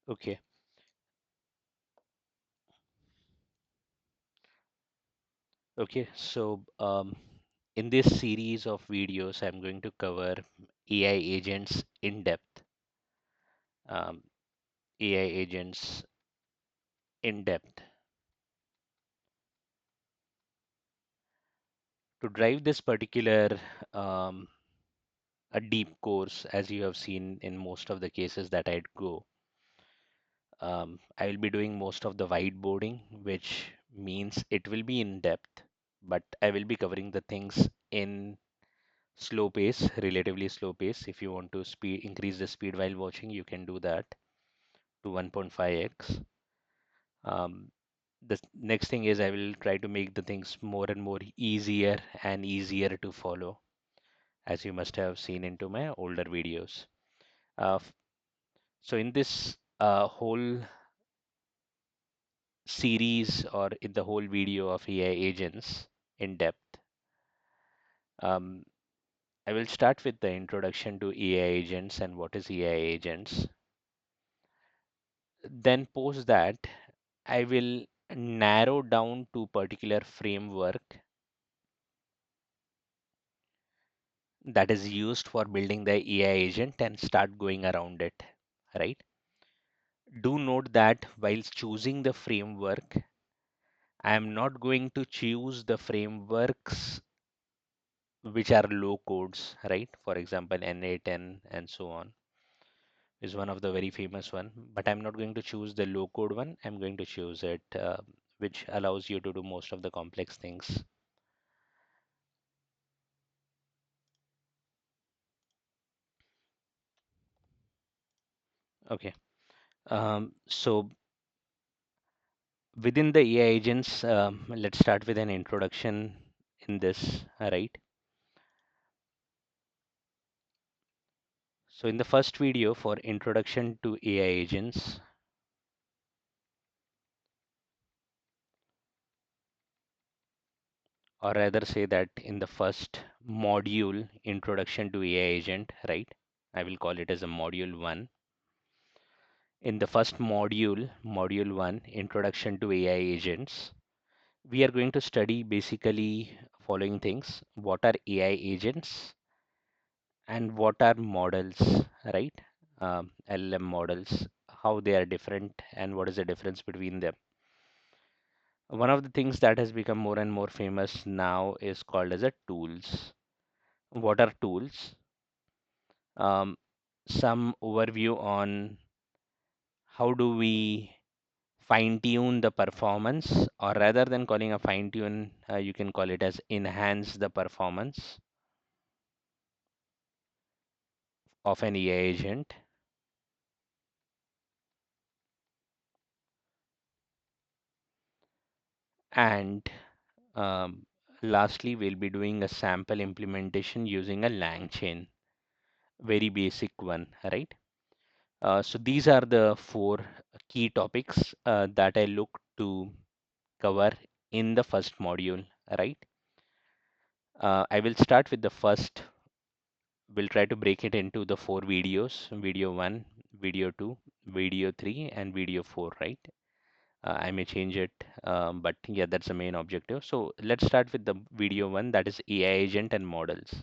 Okay. Okay. In this series of videos, I'm going to cover AI agents in depth. Um, AI agents in depth. To drive this particular um, a deep course, as you have seen in most of the cases that I'd go, I will be doing most of the whiteboarding, which means it will be in depth, but I will be covering the things in slow pace, relatively slow pace. If you want to increase the speed while watching, you can do that to 1.5x. Um, the next thing is I will try to make the things more and more easier and easier to follow, as you must have seen into my older videos. Uh, so in this whole series or in the whole video of AI agents in depth, um, I will start with the introduction to AI agents and what is AI agents. Then post that, I will narrow down to particular framework that is used for building the AI agent and start going around it, right? Do note that while choosing the framework, I am not going to choose the frameworks which are low codes, right? For example, N8N and so on is one of the very famous one, but I'm not going to choose the low code one. I'm going to choose it, which allows you to do most of the complex things. Okay. So within the AI agents, let's start with an introduction in this, right? So in the first video for introduction to AI agents, or rather say that in the first module, introduction to AI agent, right? I will call it as a module one. In the first module, module one, introduction to AI agents, we are going to study basically following things. What are AI agents and what are models, right? LLM models, how they are different and what is the difference between them. One of the things that has become more and more famous now is called as a tools. What are tools? Um, some overview on how do we fine tune the performance, or rather than calling a fine tune, you can call it as enhance the performance of an AI agent. And um, lastly, we'll be doing a sample implementation using a LangChain, very basic one, right? So these are the four key topics that I look to cover in the first module, right? I will start with the first. We'll try to break it into the four videos: video one, video two, video three, and video four, right? I may change it, but yeah, that's the main objective. So let's start with the video one, that is AI agent and models.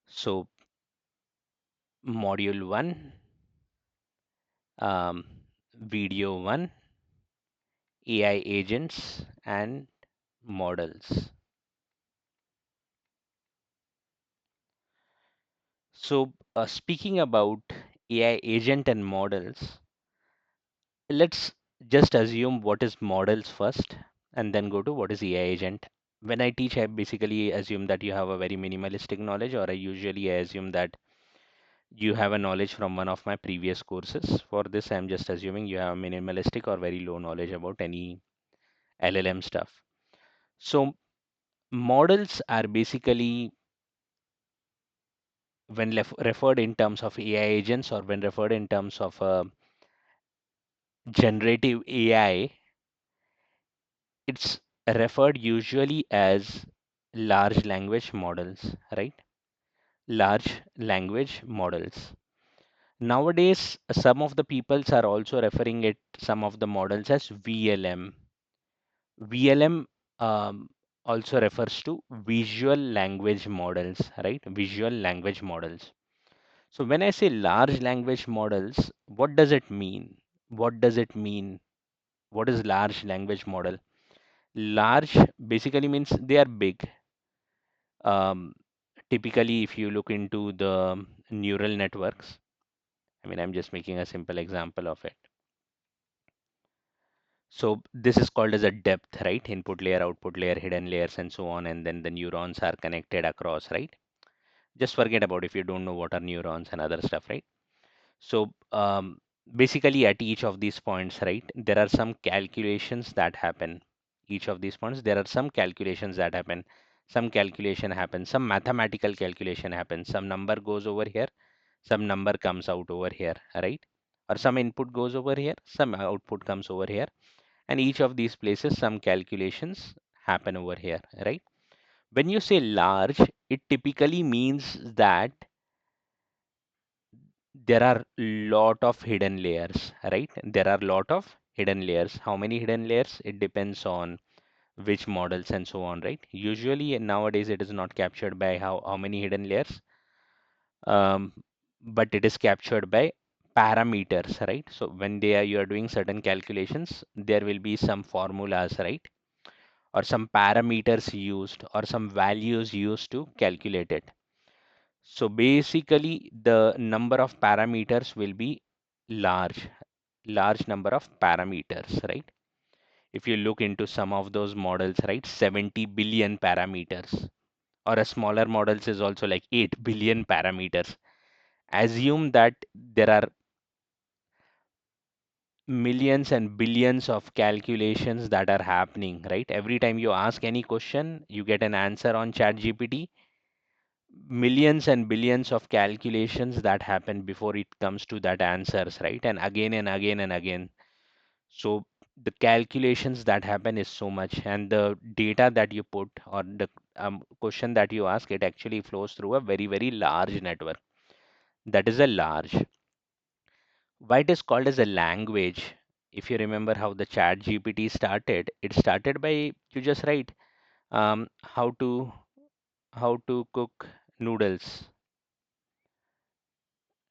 So module one, um, video one, AI agents and models. So speaking about AI agent and models, let's just assume what is models first and then go to what is AI agent. When I teach, I basically assume that you have a very minimalistic knowledge, or I assume that you have a knowledge from one of my previous courses. For this, I'm just assuming you have minimalistic or very low knowledge about any LLM stuff. So models are basically, when referred in terms of AI agents or when referred in terms of generative AI, it's referred usually as large language models, right? Large language models. Nowadays, some of the peoples are also referring it, some of the models as VLM. VLM also refers to visual language models, right? Visual language models. So when I say large language models, what does it mean? What does it mean? What is large language model? Large basically means they are big. Um, Typically, if you look into the neural networks, I mean, I'm just making a simple example of it. So this is called as a depth, right? Input layer, output layer, hidden layers, and so on. And then the neurons are connected across, right? Just forget about if you don't know what are neurons and other stuff, right? So basically at each of these points, right, there are some calculations that happen. Each of these points, there are some calculations that happen. Some calculation happens, some mathematical calculation happens. Some number goes over here, some number comes out over here, right? Or some input goes over here, some output comes over here. And each of these places, some calculations happen over here, right? When you say large, it typically means that there are lot of hidden layers, right? There are lot of hidden layers. How many hidden layers? It depends on which models and so on, right? Usually nowadays it is not captured by how many hidden layers, um, but it is captured by parameters, right? So when you are doing certain calculations, there will be some formulas, right? Or some parameters used or some values used to calculate it. So basically, the number of parameters will be large, large number of parameters, right? If you look into some of those models, right, 70 billion parameters, or a smaller models is also like 8 billion parameters. Assume that there are millions and billions of calculations that are happening, right? Every time you ask any question, you get an answer on ChatGPT. Millions and billions of calculations that happen before it comes to that answers, right? And again and again and again. So the calculations that happen is so much, and the data that you put or the question that you ask, it actually flows through a very, very large network. That is a large. Why it is called as a language? If you remember how the chat GPT started, it started by you just write um, how to how to cook noodles,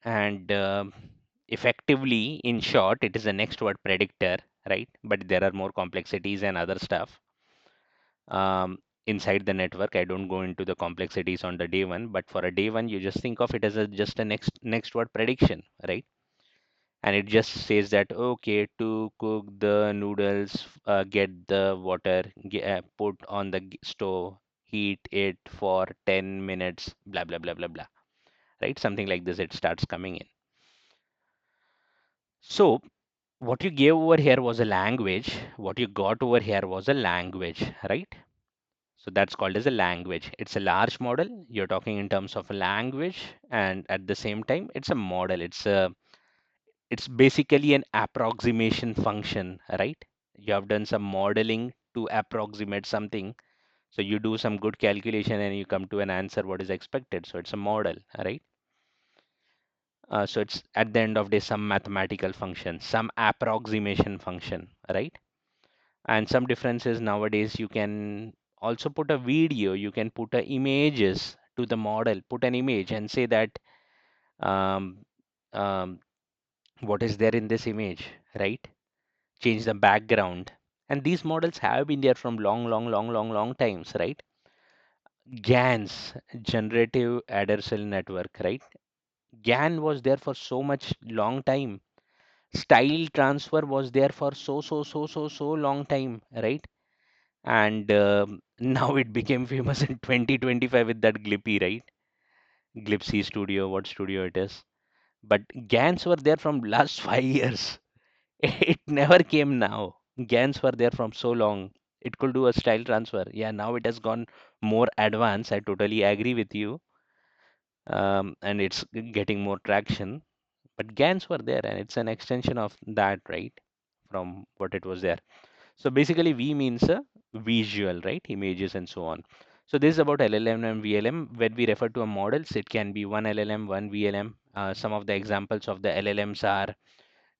and effectively, in short, it is a next word predictor, right? But there are more complexities and other stuff inside the network. I don't go into the complexities on the day one, but for a day one, you just think of it as just a next word prediction, right? And it just says that okay, to cook the noodles, get the water, put on the stove, heat it for 10 minutes, blah blah blah blah blah, right? Something like this. It starts coming in. So what you gave over here was a language. What you got over here was a language, right? So that's called as a language. It's a large model. You're talking in terms of a language, and at the same time, it's a model. It's basically an approximation function, right? You have done some modeling to approximate something. So you do some good calculation and you come to an answer what is expected. So it's a model, right? So it's at the end of the day some mathematical function, some approximation function, right? And some differences nowadays, you can also put a video, you can put a images to the model, put an image and say that um, um, what is there in this image, right? Change the background. And these models have been there from long times, right? GANs, generative adversarial network, right? GAN was there for so much long time. Style transfer was there for so long time, right? And now it became famous in 2025 with that Glippy, right? Glipsy Studio, what studio it is. But GANs were there from last 5 years. It never came now. GANs were there from so long. It could do a style transfer. Yeah, now it has gone more advanced. I totally agree with you. And it's getting more traction. But GANs were there, and it's an extension of that, right? From what it was there. So basically, V means a visual, right? Images and so on. So this is about LLM and VLM. When we refer to a models, it can be one LLM, one VLM. Some of the examples of the LLMs are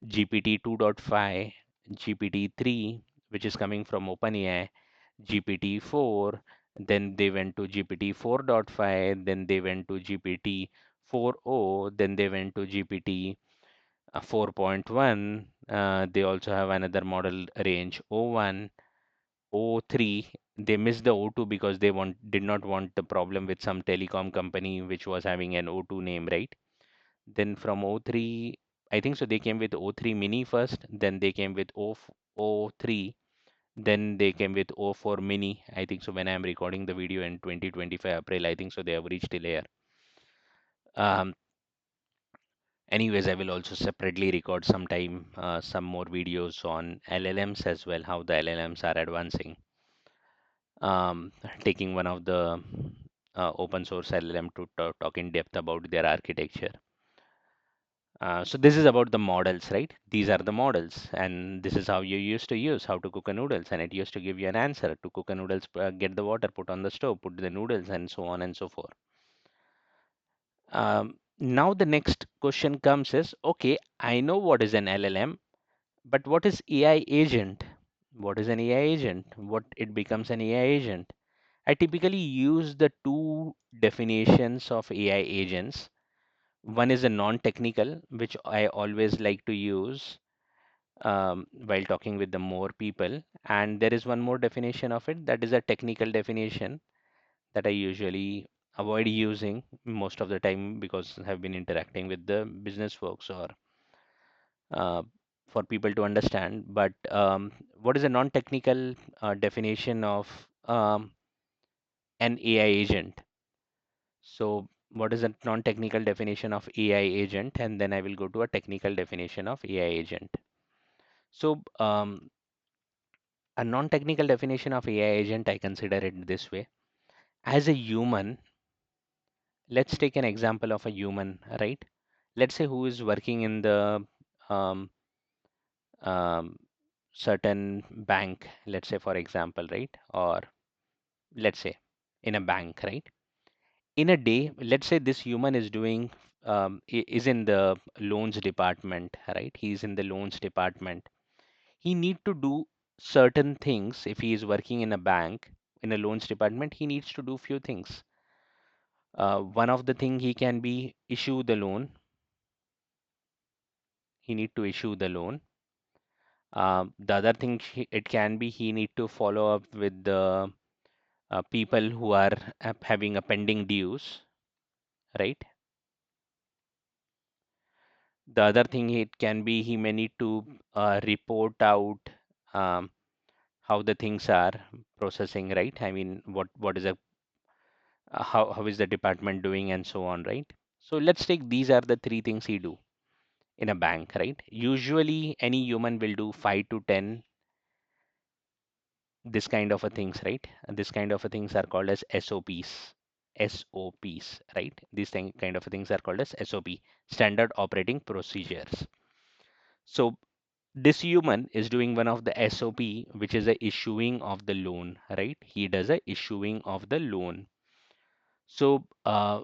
GPT 2.5, GPT 3, which is coming from OpenAI, GPT 4, then they went to GPT 4.5, then they went to GPT 4.0, then they went to GPT 4.1. They also have another model range O1, O3. They missed the O2 because they did not want the problem with some telecom company which was having an O2 name, right? Then from O3, I think so they came with O3 mini first, then they came with O3, then they came with O4 mini. I think so when I'm recording the video in 2025 April, I think so they have reached till here. Um, Anyways, I will also separately record sometime some more videos on LLMs as well, how the LLMs are advancing. Um, Taking one of the open source LLM to talk in depth about their architecture. So this is about the models, right? These are the models, and this is how you used to use how to cook a noodles, and it used to give you an answer to cook a noodles. Get the water, put on the stove, put the noodles, and so on and so forth. Now the next question comes is, okay, I know what is an LLM, but what is AI agent? What is an AI agent? What it becomes an AI agent? I typically use the two definitions of AI agents. One is a non-technical, which I always like to use while talking with the more people. And there is one more definition of it that is a technical definition that I usually avoid using most of the time because I have been interacting with the business folks or uh, for people to understand. But what is a non-technical definition of an AI agent? So what is a non-technical definition of AI agent? And then I will go to a technical definition of AI agent. So a non-technical definition of AI agent, I consider it this way. As a human, let's take an example of a human, right? Let's say who is working in the um, um, certain bank, let's say for example, right? Or let's say in a bank, right? In a day, let's say this human is doing is in the loans department, right? He's in the loans department. He need to do certain things. If he is working in a bank in a loans department, he needs to do few things. One of the thing he can be issue the loan. He need to issue the loan. The other thing it can be he need to follow up with the people who are having a pending dues, right? The other thing it can be he may need to report out um, how the things are processing, right? I mean, what is a how is the department doing and so on, right? So let's take these are the three things he do in a bank, right? Usually any human will do 5 to 10 this kind of a things, right? And this kind of a things are called as SOPs. SOPs, right? These kind of things are called as SOP, standard operating procedures. So this human is doing one of the SOP, which is the issuing of the loan, right? He does a issuing of the loan. So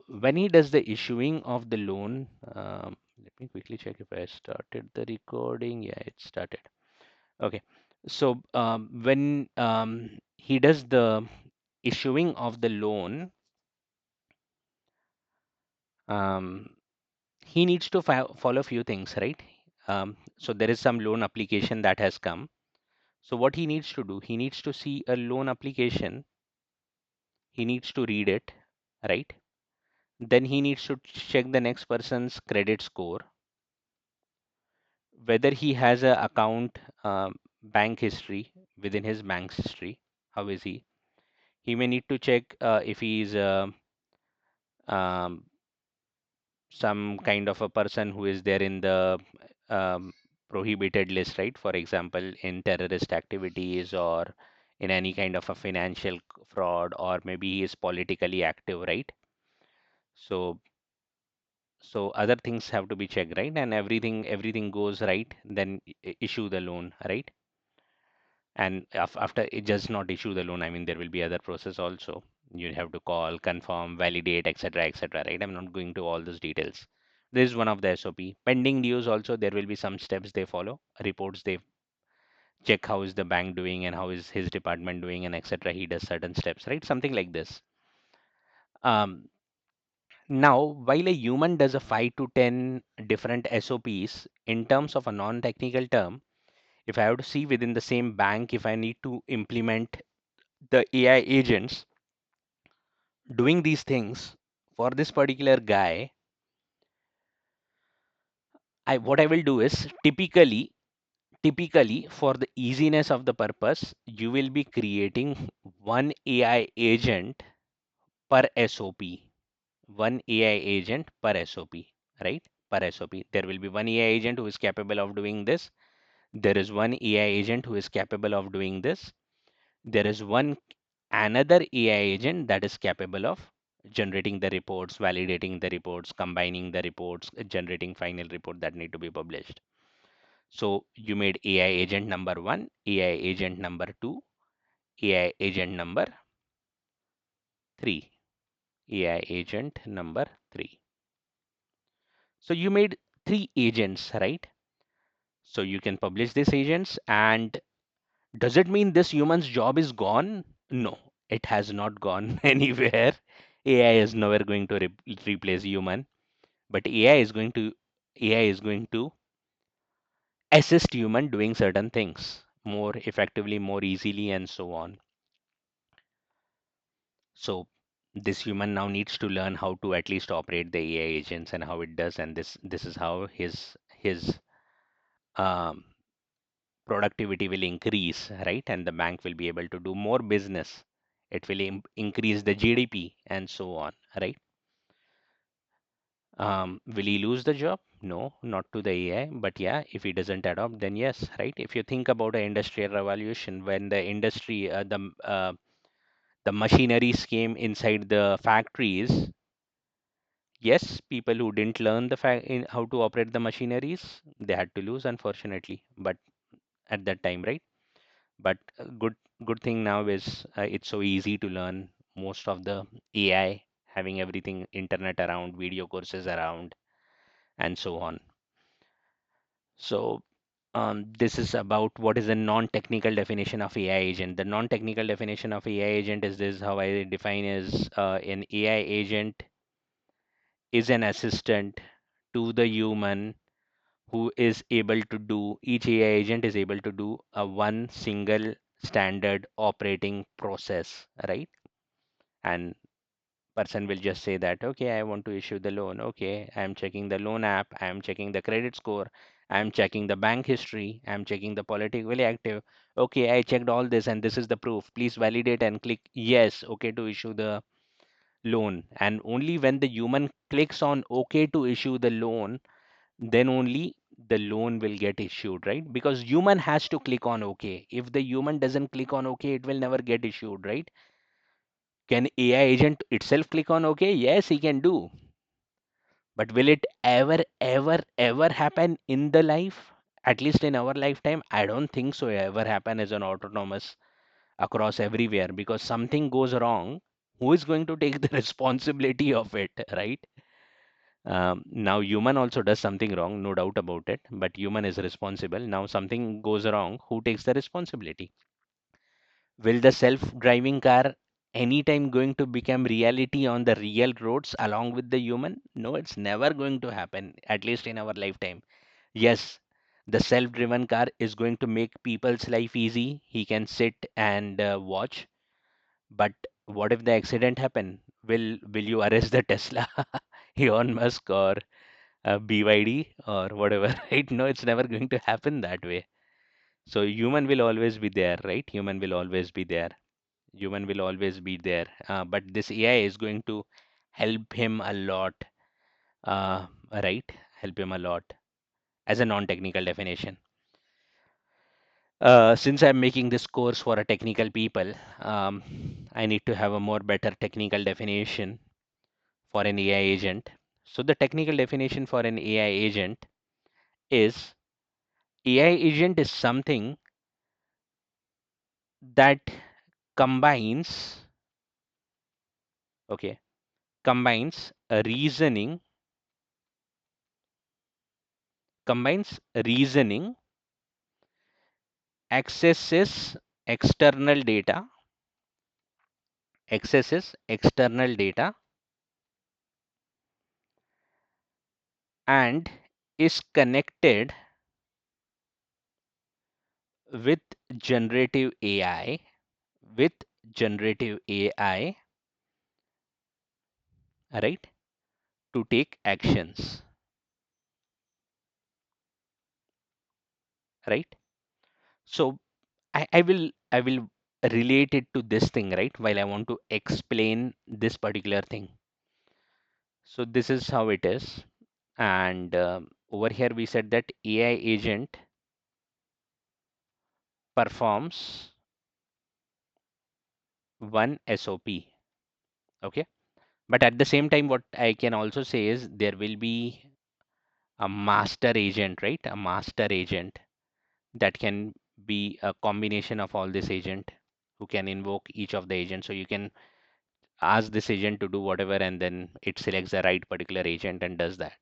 when he does the issuing of the loan, let me quickly check if I started the recording. Yeah, it started. Okay. So when he does the issuing of the loan, um, he needs to follow a few things, right? So there is some loan application that has come. So what he needs to do, he needs to see a loan application. He needs to read it, right? Then he needs to check the next person's credit score, whether he has a account bank history within his bank's history. How is he? He may need to check if he is um, some kind of a person who is there in the um, prohibited list, right? For example, in terrorist activities or in any kind of a financial fraud, or maybe he is politically active, right? So, so other things have to be checked, right? And everything goes right, then issue the loan, right? And after it does not issue the loan, I mean, there will be other process also. You have to call, confirm, validate, etc., etc., right? I'm not going to all those details. This is one of the SOP. Pending dues also, there will be some steps they follow, reports they check how is the bank doing and how is his department doing and etc. He does certain steps, right? Something like this. Um, Now, while a human does a 5 to 10 different SOPs in terms of a non-technical term, if I have to see within the same bank, if I need to implement the AI agents doing these things for this particular guy, what I will do is typically for the easiness of the purpose, you will be creating one AI agent per SOP. One AI agent per SOP, right? Per SOP. There will be one AI agent who is capable of doing this. There is one AI agent who is capable of doing this. There is one another AI agent that is capable of generating the reports, validating the reports, combining the reports, generating final report that need to be published. So you made AI agent number one, AI agent number two, AI agent number three, AI agent number three. So you made three agents, right? So you can publish these agents, and does it mean this human's job is gone? No, it has not gone anywhere. AI is never going to replace human, but AI is going to assist human doing certain things more effectively, more easily, and so on. So this human now needs to learn how to at least operate the AI agents and how it does, and this is how his um, productivity will increase, right? And the bank will be able to do more business. It will increase the GDP and so on, right? Will he lose the job? No, not to the AI, but yeah, if he doesn't adopt, then yes, right? If you think about an industrial revolution, when the industry, the machineries came inside the factories, yes, people who didn't learn how to operate the machineries, they had to lose, unfortunately. But at that time, right? But good thing now is it's so easy to learn. Most of the AI having everything internet around, video courses around, and so on. So this is about what is a non-technical definition of AI agent. The non-technical definition of AI agent is this: how I define is an AI agent is an assistant to the human who is able to do each AI agent is able to do a one single standard operating process, right? And person will just say that, okay, I want to issue the loan. Okay, I'm checking the loan app, I'm checking the credit score, I'm checking the bank history, I'm checking the politically active. Okay, I checked all this and this is the proof. Please validate and click yes, okay to issue the loan. And only when the human clicks on okay to issue the loan, then only the loan will get issued, right? Because human has to click on okay. If the human doesn't click on okay, it will never get issued, right? Can AI agent itself click on okay? Yes, he can do. But will it ever happen in the life? At least in our lifetime, I don't think so ever happen as an autonomous across everywhere, because something goes wrong. Who is going to take the responsibility of it, right? Now human also does something wrong, no doubt about it, but human is responsible. Now something goes wrong, who takes the responsibility? Will the self-driving car anytime going to become reality on the real roads along with the human? No, it's never going to happen, at least in our lifetime. Yes, the self-driven car is going to make people's life easy. He can sit and watch. But what if the accident happen? Will you arrest the Tesla, Elon Musk, or BYD or whatever, right? No, it's never going to happen that way. So human will always be there, right? Human will always be there. Human will always be there. But this AI is going to help him a lot, right? Help him a lot as a non-technical definition. Since I'm making this course for a technical people, I need to have a more better technical definition for an AI agent. So the technical definition for an AI agent is AI agent is something that combines, okay, combines a reasoning combines reasoning, accesses external data, accesses external data, and is connected with generative AI, with generative AI, right, to take actions, right? So I will relate it to this thing, right, while I want to explain this particular thing. So this is how it is. And over here we said that AI agent performs one SOP. Okay. But at the same time, what I can also say is there will be a master agent, right? A master agent that can be a combination of all this agent who can invoke each of the agents. So you can ask this agent to do whatever, and then it selects the right particular agent and does that.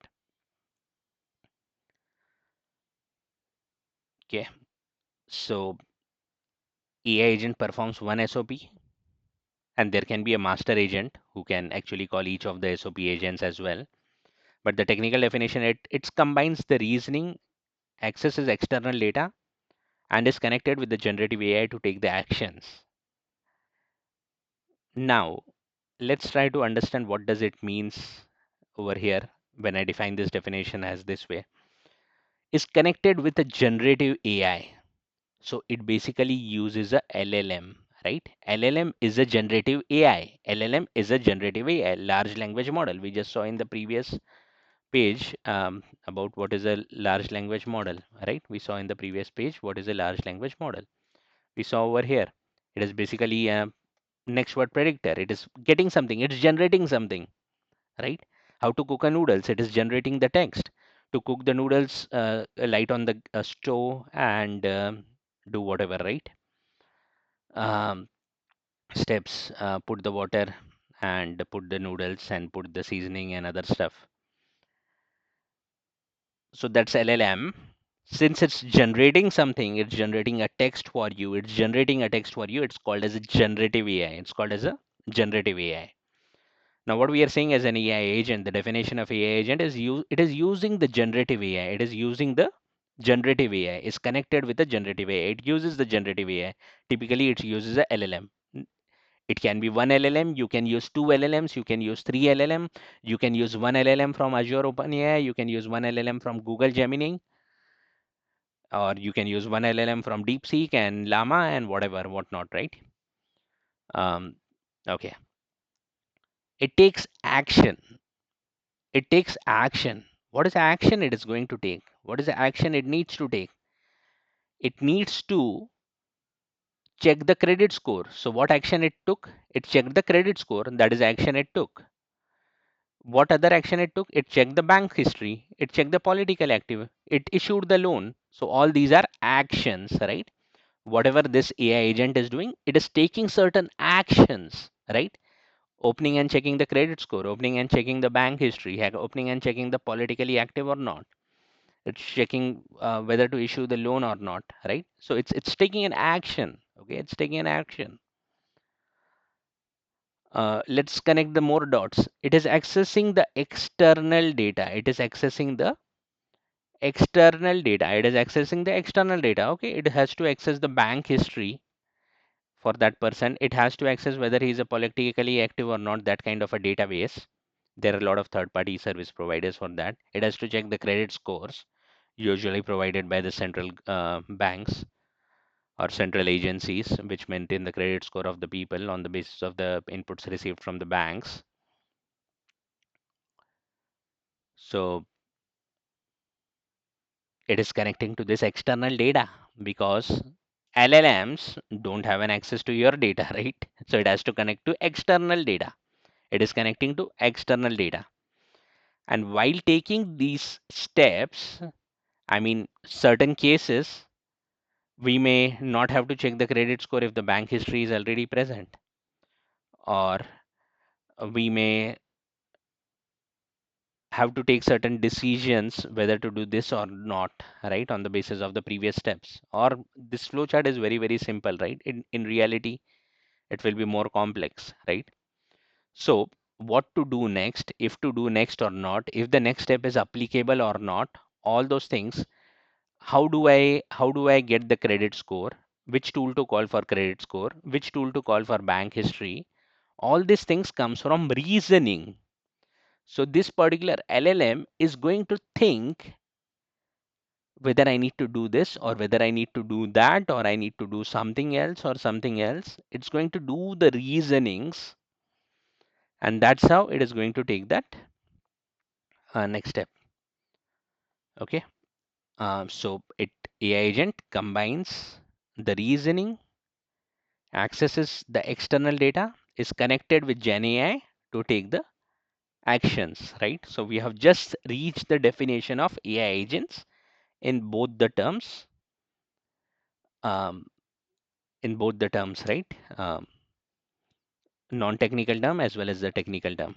Okay. So AI agent performs one SOP, and there can be a master agent who can actually call each of the SOP agents as well. But the technical definition, it combines the reasoning, accesses external data, and is connected with the generative AI to take the actions. Now, let's try to understand what does it means over here when I define this definition as this way. Is connected with a generative AI. So it basically uses a LLM, right? LLM is a generative AI. LLM is a generative AI, large language model. We just saw in the previous page about what is a large language model, right? We saw in the previous page what is a large language model. We saw over here. It is basically a next word predictor. It is getting something. It's generating something, right? How to cook a noodles. It is generating the text. To cook the noodles, light on the stove and do whatever, right? Um, steps, put the water and put the noodles and put the seasoning and other stuff. So that's LLM. Since it's generating something, it's generating a text for you. It's generating a text for you. It's called as a generative AI. It's called as a generative AI. Now, what we are saying as an AI agent, the definition of AI agent is it is using the generative AI. It is using the generative AI. Is connected with the generative AI. It uses the generative AI. Typically, it uses a LLM. It can be one LLM. You can use two LLMs. You can use three LLM. You can use one LLM from Azure OpenAI. You can use one LLM from Google Gemini, or you can use one LLM from DeepSeek and Llama and whatever, whatnot, right? Um, okay. It takes action. It takes action. What is the action it is going to take? What is the action it needs to take? It needs to check the credit score. So what action it took? It checked the credit score. That is action it took. What other action it took? It checked the bank history. It checked the political active. It issued the loan. So all these are actions, right? Whatever this AI agent is doing, it is taking certain actions, right? Opening and checking the credit score, opening and checking the bank history, opening and checking the politically active or not. It's checking whether to issue the loan or not, right? So it's taking an action. Okay, it's taking an action. Let's connect the more dots. It is accessing the external data. It is accessing the external data. It is accessing the external data. Okay, it has to access the bank history for that person. It has to access whether he is a politically active or not, that kind of a database. There are a lot of third-party service providers for that. It has to check the credit scores, usually provided by the central banks or central agencies, which maintain the credit score of the people on the basis of the inputs received from the banks. So it is connecting to this external data because LLMs don't have an access to your data, right? So it has to connect to external data. It is connecting to external data. And while taking these steps, I mean, certain cases, we may not have to check the credit score if the bank history is already present, or we may have to take certain decisions whether to do this or not, right, on the basis of the previous steps. Or this flowchart is very, very simple, right? In reality, it will be more complex, right? So what to do next, if to do next or not, if the next step is applicable or not, all those things. How do I get the credit score? Which tool to call for credit score? Which tool to call for bank history? All these things comes from reasoning. So this particular LLM is going to think whether I need to do this or whether I need to do that or I need to do something else or something else. It's going to do the reasonings, and that's how it is going to take that next step. Okay. So AI agent combines the reasoning, accesses the external data, is connected with GenAI to take the actions, right? So we have just reached the definition of AI agents in both the terms, um, right? Non-technical term as well as the technical term.